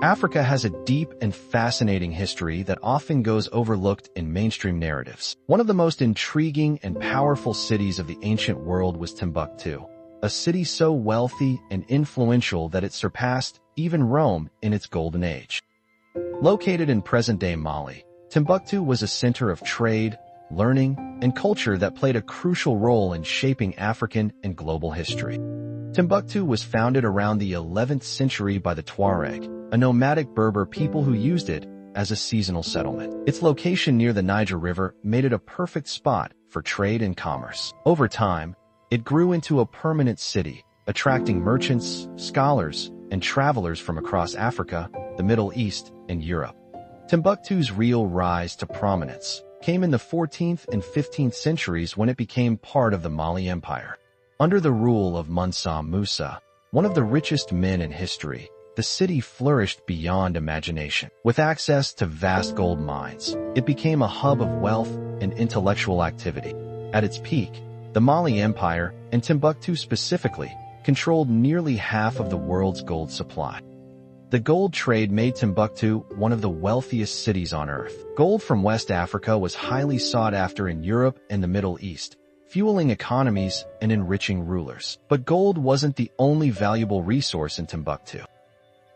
Africa has a deep and fascinating history that often goes overlooked in mainstream narratives. One of the most intriguing and powerful cities of the ancient world was Timbuktu, a city so wealthy and influential that it surpassed even Rome in its golden age. Located in present-day Mali, Timbuktu was a center of trade, learning, and culture that played a crucial role in shaping African and global history. Timbuktu was founded around the 11th century by the Tuareg, a nomadic Berber people who used it as a seasonal settlement. Its location near the Niger River made it a perfect spot for trade and commerce. Over time, it grew into a permanent city, attracting merchants, scholars, and travelers from across Africa, the Middle East, and Europe. Timbuktu's real rise to prominence came in the 14th and 15th centuries when it became part of the Mali Empire. Under the rule of Mansa Musa, one of the richest men in history, the city flourished beyond imagination. With access to vast gold mines, it became a hub of wealth and intellectual activity. At its peak, the Mali Empire, and Timbuktu specifically, controlled nearly half of the world's gold supply. The gold trade made Timbuktu one of the wealthiest cities on earth. Gold from West Africa was highly sought after in Europe and the Middle East, fueling economies and enriching rulers. But gold wasn't the only valuable resource in Timbuktu.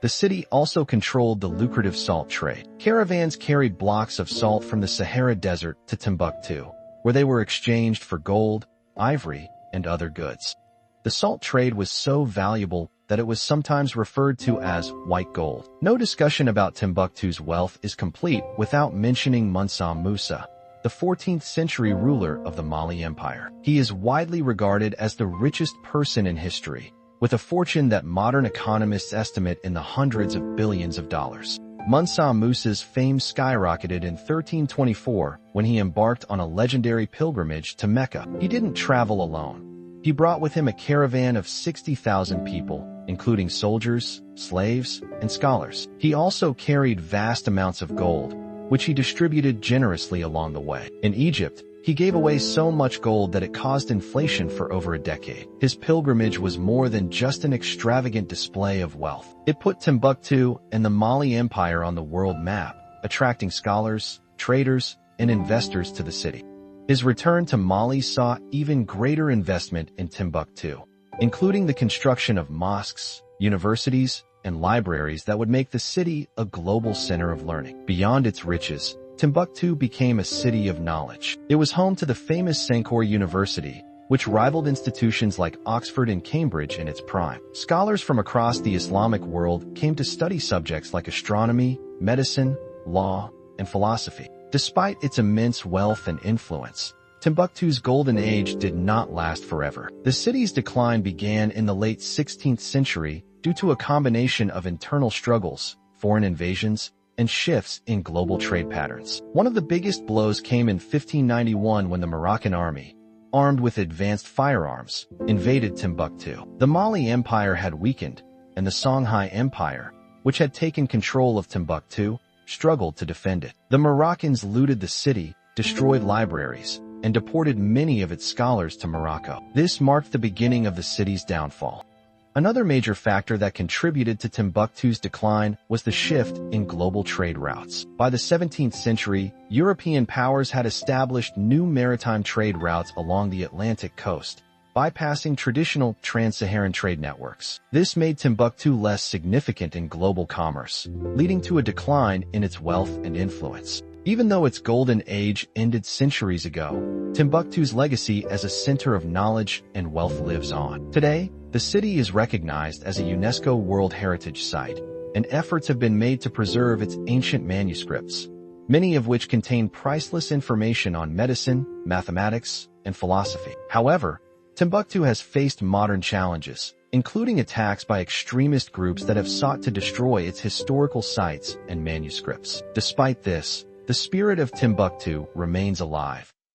The city also controlled the lucrative salt trade. Caravans carried blocks of salt from the Sahara Desert to Timbuktu, where they were exchanged for gold, ivory, and other goods. The salt trade was so valuable that it was sometimes referred to as white gold. No discussion about Timbuktu's wealth is complete without mentioning Mansa Musa, the 14th century ruler of the Mali Empire. He is widely regarded as the richest person in history, with a fortune that modern economists estimate in the hundreds of billions of dollars. Mansa Musa's fame skyrocketed in 1324 when he embarked on a legendary pilgrimage to Mecca. He didn't travel alone. He brought with him a caravan of 60,000 people, including soldiers, slaves, and scholars. He also carried vast amounts of gold, which he distributed generously along the way. In Egypt, he gave away so much gold that it caused inflation for over a decade. His pilgrimage was more than just an extravagant display of wealth. It put Timbuktu and the Mali Empire on the world map, attracting scholars, traders, and investors to the city. His return to Mali saw even greater investment in Timbuktu, including the construction of mosques, universities, and libraries that would make the city a global center of learning. Beyond its riches, Timbuktu became a city of knowledge. It was home to the famous Sankore University, which rivaled institutions like Oxford and Cambridge in its prime. Scholars from across the Islamic world came to study subjects like astronomy, medicine, law, and philosophy. Despite its immense wealth and influence, Timbuktu's golden age did not last forever. The city's decline began in the late 16th century due to a combination of internal struggles, foreign invasions, and shifts in global trade patterns. One of the biggest blows came in 1591 when the Moroccan army, armed with advanced firearms, invaded Timbuktu. The Mali Empire had weakened, and the Songhai Empire, which had taken control of Timbuktu, struggled to defend it. The Moroccans looted the city, destroyed libraries, and deported many of its scholars to Morocco. This marked the beginning of the city's downfall. Another major factor that contributed to Timbuktu's decline was the shift in global trade routes. By the 17th century, European powers had established new maritime trade routes along the Atlantic coast, bypassing traditional trans-Saharan trade networks. This made Timbuktu less significant in global commerce, leading to a decline in its wealth and influence. Even though its golden age ended centuries ago, Timbuktu's legacy as a center of knowledge and wealth lives on. Today, the city is recognized as a UNESCO World Heritage Site, and efforts have been made to preserve its ancient manuscripts, many of which contain priceless information on medicine, mathematics, and philosophy. However, Timbuktu has faced modern challenges, including attacks by extremist groups that have sought to destroy its historical sites and manuscripts. Despite this, the spirit of Timbuktu remains alive,